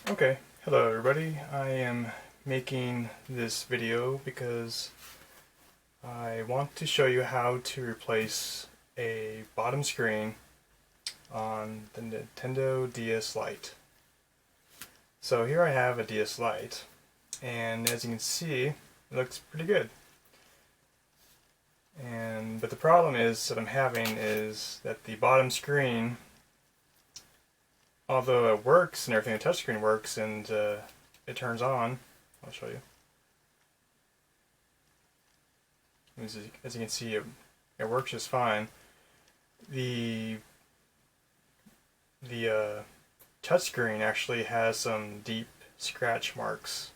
Okay, hello everybody. I am making this video because I want to show you how to replace a bottom screen on the Nintendo DS Lite. So here I have a DS Lite, and as you can see, it looks pretty good. But the problem that I'm having is that the bottom screen, although it works and everything, the touchscreen works and it turns on. I'll show you. As you can see, it works just fine. The touchscreen actually has some deep scratch marks,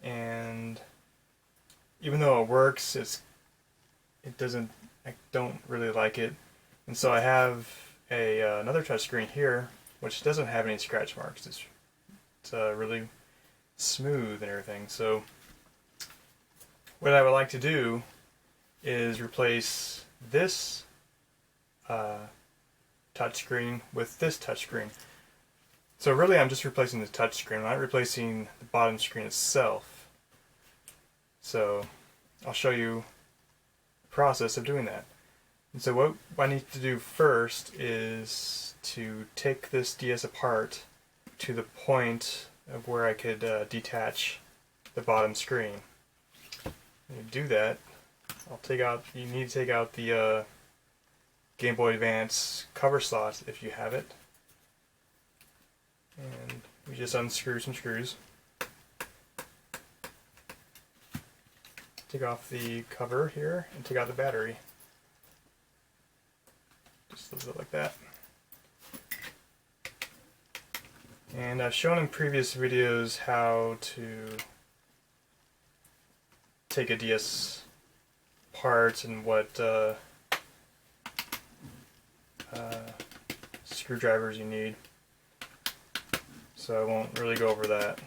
and even though it works, I don't really like it. And so I have another touchscreen here which doesn't have any scratch marks. It's really smooth and everything. So what I would like to do is replace this touchscreen with this touchscreen. So really I'm just replacing the touchscreen. I'm not replacing the bottom screen itself. So I'll show you the process of doing that. And so what I need to do first is to take this DS apart to the point of where I could detach the bottom screen. When you do that, you need to take out the Game Boy Advance cover slot if you have it. And we just unscrew some screws. Take off the cover here and take out the battery. Just a little bit like that. And I've shown in previous videos how to take a DS apart and what screwdrivers you need. So I won't really go over that.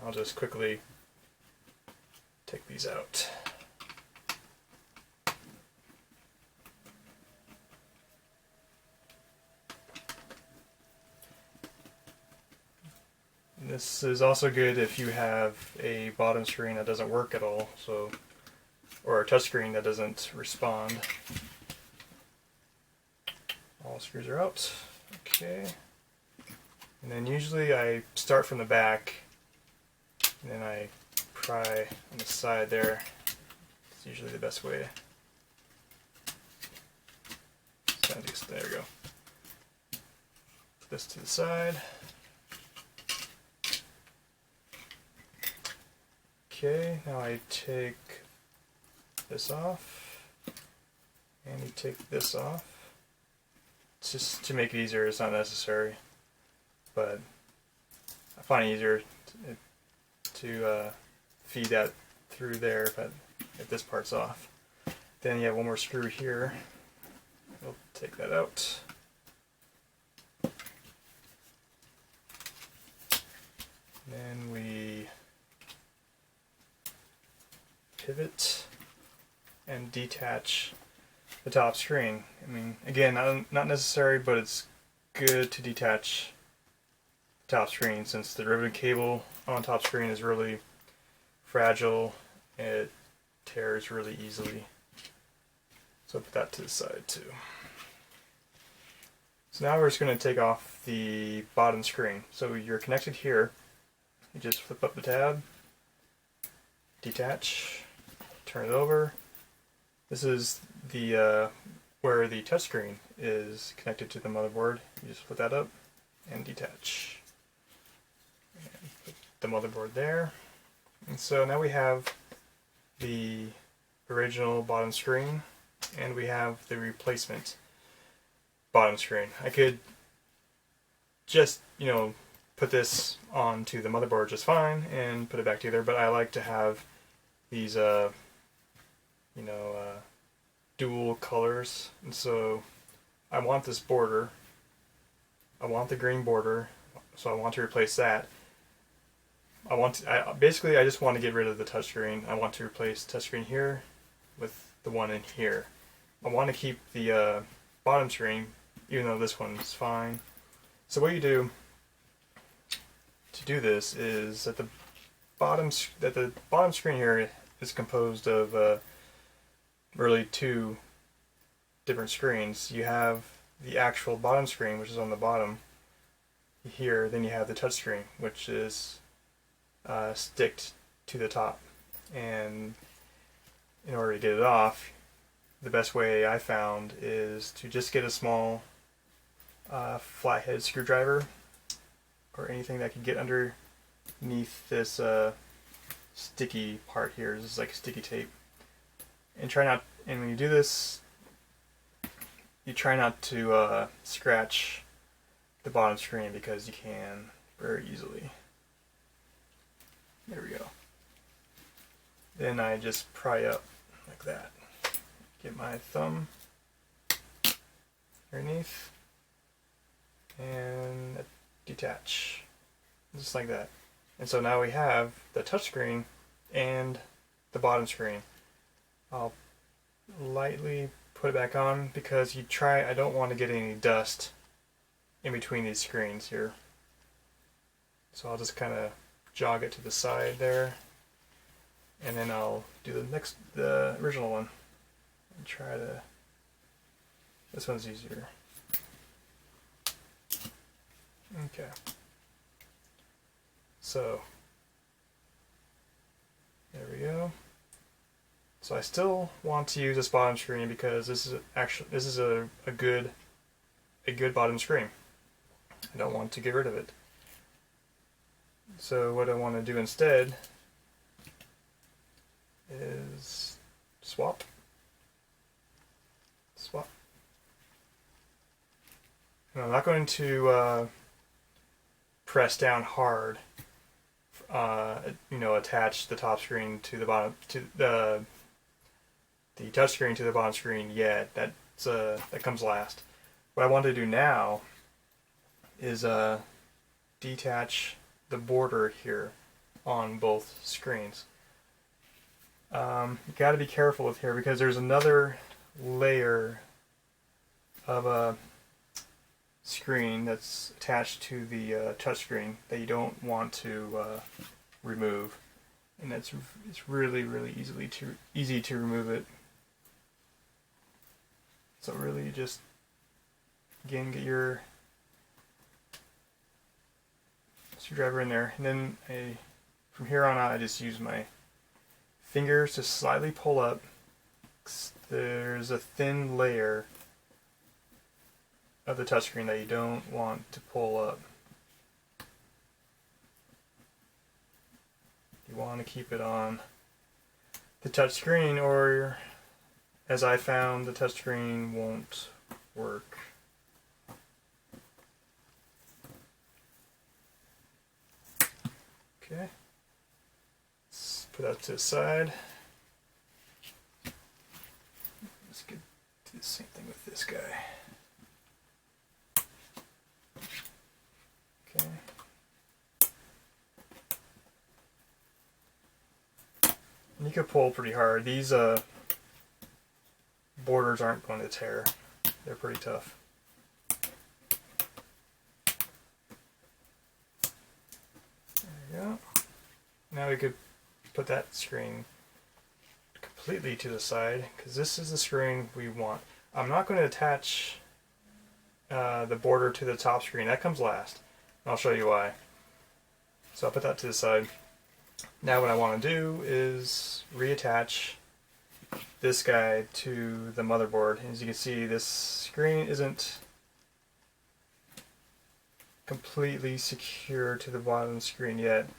I'll just quickly take these out. This is also good if you have a bottom screen that doesn't work at all, or a touch screen that doesn't respond. All screws are out. Okay. And then usually I start from the back, and then I pry on the side there. It's usually the best way. So there we go. Put this to the side. Okay, now I take this off, and you take this off. It's just to make it easier. It's not necessary, but I find it easier to feed that through there if this part's off. Then you have one more screw here. We'll take that out. Then we pivot and detach the top screen. I mean, again, not necessary, but it's good to detach the top screen since the ribbon cable on top screen is really fragile and it tears really easily. So put that to the side too. So now we're just going to take off the bottom screen. So you're connected here. You just flip up the tab, detach, turn it over. This is the where the touchscreen is connected to the motherboard. You just put that up and detach. And put the motherboard there. And so now we have the original bottom screen and we have the replacement bottom screen. I could just, put this onto the motherboard just fine and put it back together, but I like to have these dual colors, and so I want this border. I want the green border, so I want to replace that. basically I just want to get rid of the touchscreen. I want to replace touchscreen here with the one in here. I want to keep the bottom screen, even though this one's fine. So what you do to do this is that the bottom screen here is composed of really two different screens. You have the actual bottom screen, which is on the bottom here. Then you have the touch screen, which is sticked to the top. And in order to get it off, the best way I found is to just get a small flathead screwdriver or anything that can get underneath this sticky part here. This is like sticky tape. And when you do this, you try not to scratch the bottom screen, because you can very easily. There we go. Then I just pry up like that. Get my thumb underneath and detach, just like that. And so now we have the touch screen and the bottom screen. I'll lightly put it back on because I don't want to get any dust in between these screens here. So I'll just kind of jog it to the side there, and then I'll do the original one. And this one's easier. Okay. So there we go. So I still want to use this bottom screen because this is a good bottom screen. I don't want to get rid of it. So what I want to do instead is swap. And I'm not going to press down hard. Attach the top screen to the bottom, to the touch screen to the bottom screen yet. That comes last. What I want to do now is detach the border here on both screens. You got to be careful with here because there's another layer of a screen that's attached to the touch screen that you don't want to remove, and it's really easy to remove it. So really just again get your screwdriver in there, and then from here on out I just use my fingers to slightly pull up. There's a thin layer of the touchscreen that you don't want to pull up. You want to keep it on the touchscreen, or as I found, the touchscreen won't work. Okay, let's put that to the side. Let's do the same thing with this guy. Okay. And you could pull pretty hard. These borders aren't going to tear. They're pretty tough. There we go. Now we could put that screen completely to the side, because this is the screen we want. I'm not going to attach the border to the top screen. That comes last. I'll show you why. So I'll put that to the side. Now what I want to do is reattach this guy to the motherboard. As you can see, this screen isn't completely secure to the bottom screen yet,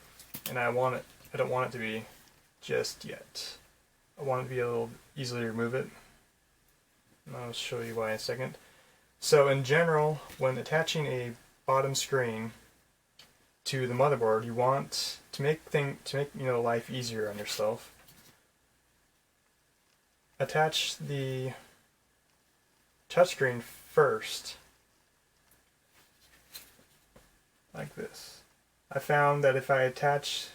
and I don't want it to be just yet. I want it to be able to easily remove it. And I'll show you why in a second. So in general, when attaching a bottom screen to the motherboard, you want to make life easier on yourself. Attach the touchscreen first, like this. I found that if I attach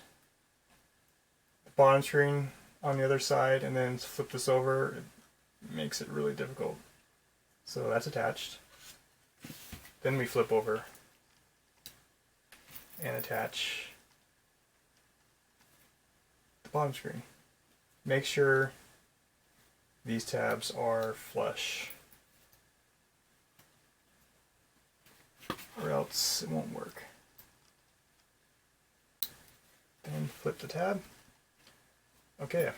the bottom screen on the other side and then flip this over, it makes it really difficult. So that's attached. Then we flip over and attach the bottom screen. Make sure these tabs are flush, or else it won't work. Then flip the tab. Okay.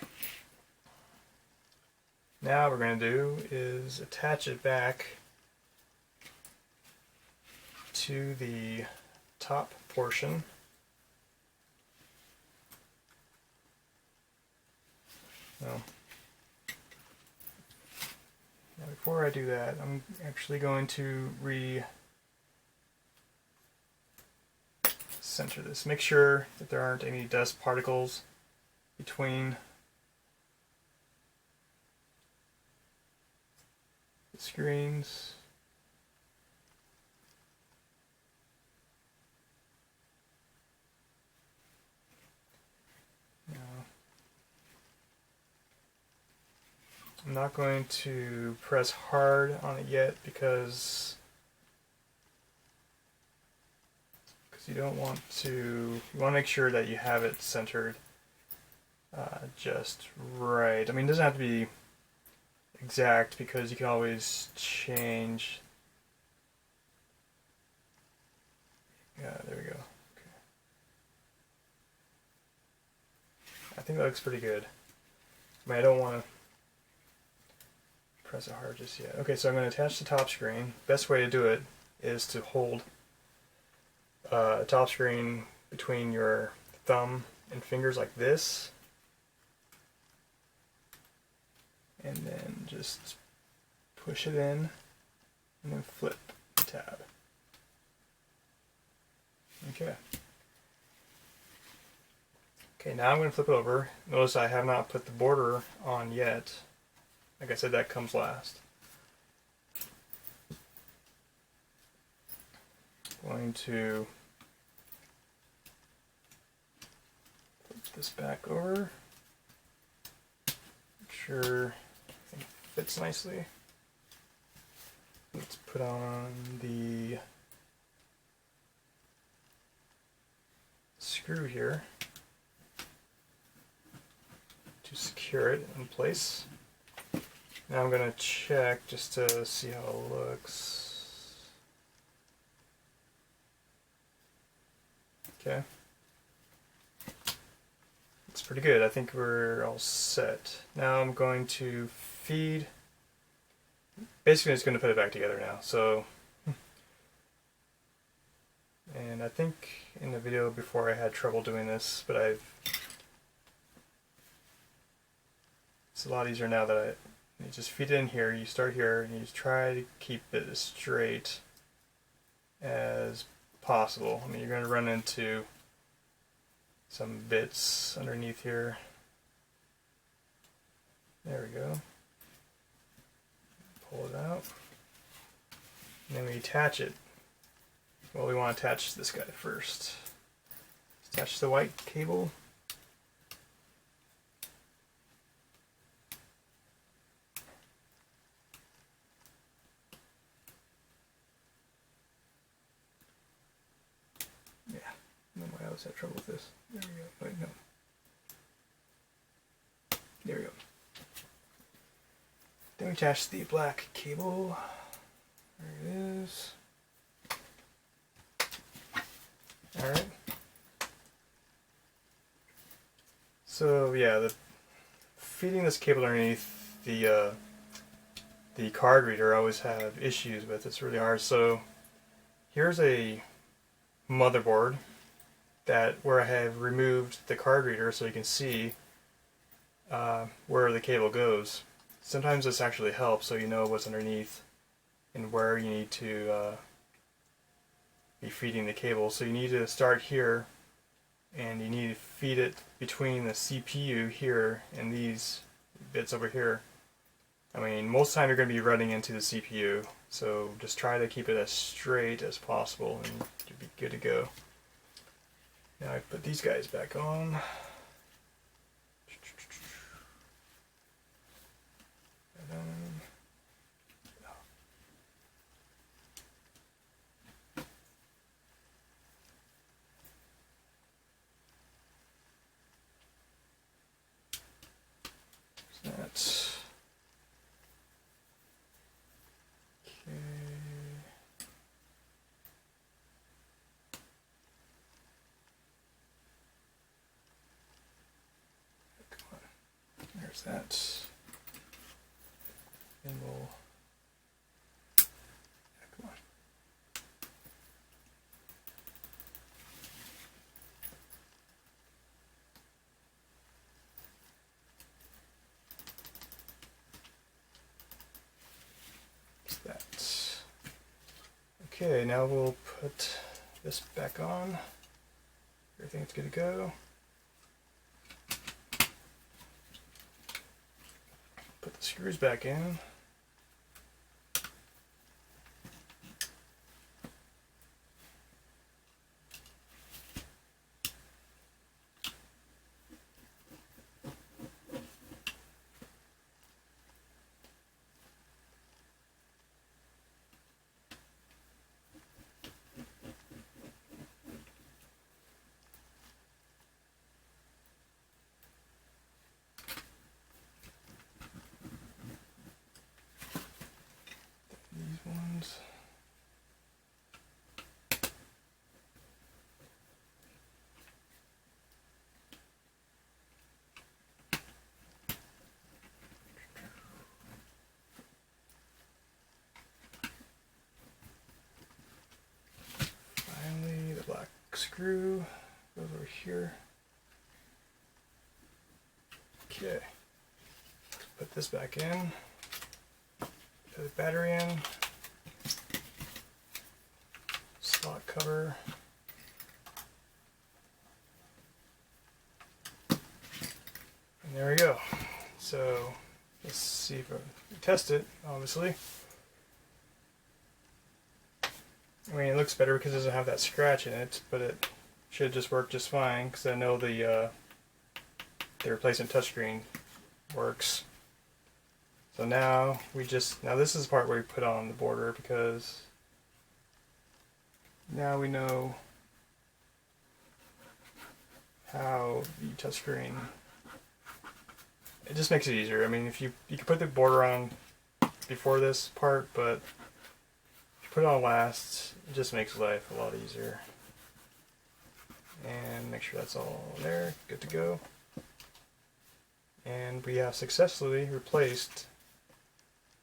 Now what we're going to do is attach it back to the top portion. Now before I do that, I'm actually going to center this. Make sure that there aren't any dust particles between the screens. I'm not going to press hard on it yet because you don't want to, you want to make sure that you have it centered just right. I mean, it doesn't have to be exact because you can always change. Yeah, there we go. Okay. I think that looks pretty good. I mean, I don't want to press it hard just yet. Okay, so I'm going to attach the top screen. Best way to do it is to hold top screen between your thumb and fingers like this, and then just push it in and then flip the tab. Okay. Okay, now I'm going to flip it over. Notice I have not put the border on yet. Like I said, that comes last. Going to flip this back over. Make sure it fits nicely. Let's put on the screw here to secure it in place. Now I'm going to check just to see how it looks. Okay. It's pretty good. I think we're all set. Now I'm going to feed. Basically, it's going to put it back together now. So, and I think in the video before I had trouble doing this, but it's a lot easier now that you just feed it in here. You start here and you try to keep it as straight as possible. I mean, you're going to run into some bits underneath here. There we go. Pull it out. And then we attach it. Well, we want to attach this guy first. Attach the white cable. Yeah, I always have trouble with this. There we go. Wait, no. There we go. Then we attach the black cable. There it is. Alright. So yeah, feeding this cable underneath the card reader I always have issues with. It's really hard. So here's a motherboard where I have removed the card reader so you can see where the cable goes. Sometimes this actually helps so you know what's underneath and where you need to be feeding the cable. So you need to start here and you need to feed it between the CPU here and these bits over here. I mean, most of the time you're going to be running into the CPU, so just try to keep it as straight as possible and you'll be good to go. Now I put these guys back on. And then, that's okay. Come on. There's that. And we'll come on. That. Okay, now we'll put this back on. Everything's good to go. Put the screws back in. Ones. Finally, the black screw goes over here. Okay, put this back in. Put the battery in. Slot cover. And there we go. So let's see if we test it, obviously. I mean, it looks better because it doesn't have that scratch in it, but it should just work just fine because I know the replacement touchscreen works. So now this is the part where we put on the border, because now we know how the touchscreen, it just makes it easier. I mean, if you can put the border on before this part, but if you put it on last, it just makes life a lot easier. And make sure that's all there, good to go. And we have successfully replaced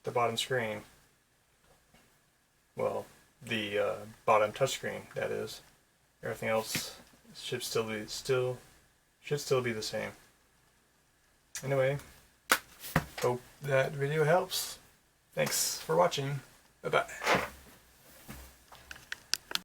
the bottom screen. Well, the bottom touchscreen, that is. Everything else should still be the same. Anyway, hope that video helps. Thanks for watching. Bye bye.